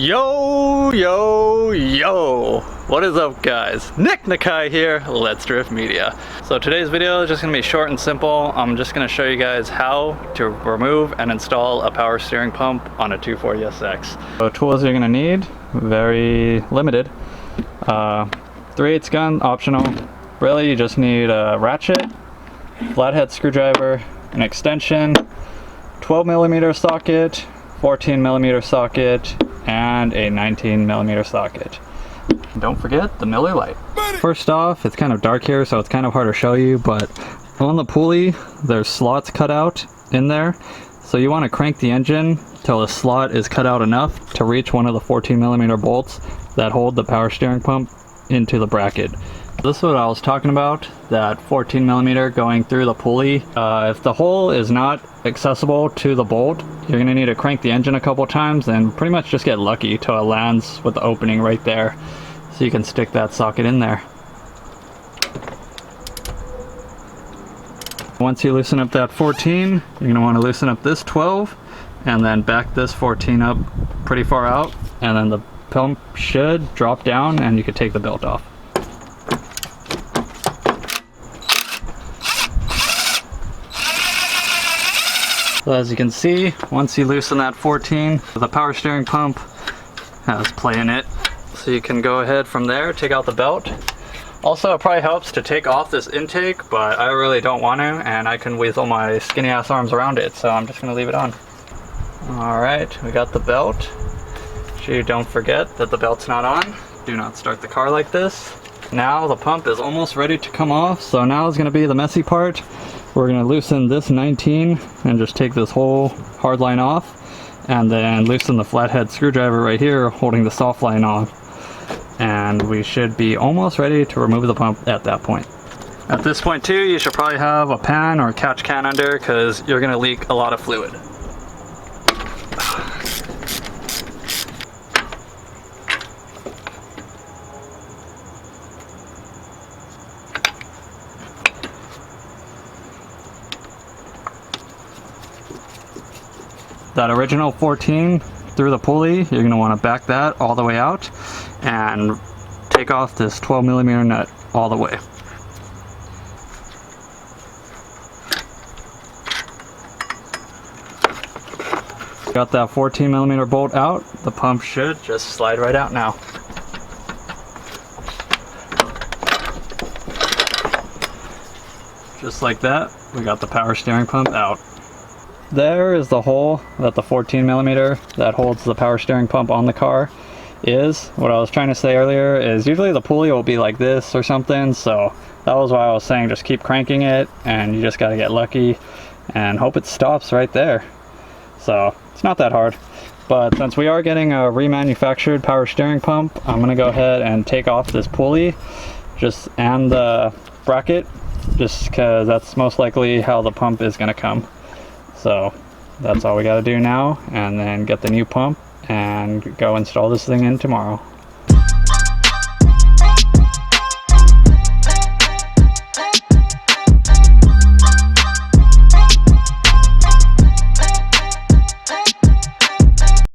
Yo, yo, yo! What is up, guys? Nick Nakai here, Let's Drift Media. So today's video is just gonna be short and simple. I'm just gonna show you guys how to remove and install a power steering pump on a 240SX. So tools you're gonna need, very limited. 3/8 gun, optional. Really, you just need a ratchet, flathead screwdriver, an extension, 12mm socket, 14mm socket, and a 19mm socket. Don't forget the Miller Lite. First off, it's kind of dark here, so it's kind of hard to show you, but on the pulley, there's slots cut out in there. So you want to crank the engine till the slot is cut out enough to reach one of the 14mm bolts that hold the power steering pump into the bracket. This is what I was talking about, that 14mm going through the pulley. If the hole is not accessible to the bolt, you're going to need to crank the engine a couple times and pretty much just get lucky till it lands with the opening right there. So you can stick that socket in there. Once you loosen up that 14, you're going to want to loosen up this 12 and then back this 14 up pretty far out, and then the pump should drop down and you can take the belt off. So as you can see, once you loosen that 14, the power steering pump has play in it. So you can go ahead from there, take out the belt. Also, it probably helps to take off this intake, but I really don't want to, and I can weasel my skinny ass arms around it, so I'm just gonna leave it on. Alright, we got the belt. Gee, don't forget that the belt's not on. Do not start the car like this. Now the pump is almost ready to come off, so now is gonna be the messy part. We're going to loosen this 19 and just take this whole hard line off, and then loosen the flathead screwdriver right here holding the soft line off, and we should be almost ready to remove the pump at that point. At this point too, you should probably have a pan or a catch can under, because you're going to leak a lot of fluid. That original 14 through the pulley, you're going to want to back that all the way out and take off this 12mm nut all the way. Got that 14mm bolt out, the pump should just slide right out now. Just like that, we got the power steering pump out. There is the hole that the 14mm that holds the power steering pump on the car is. What I was trying to say earlier is usually the pulley will be like this or something, so that was why I was saying just keep cranking it, and you just got to get lucky and hope it stops right there. So it's not that hard. But since we are getting a remanufactured power steering pump, I'm going to go ahead and take off this pulley and the bracket, just because that's most likely how the pump is going to come. So that's all we got to do now, and then get the new pump and go install this thing in tomorrow.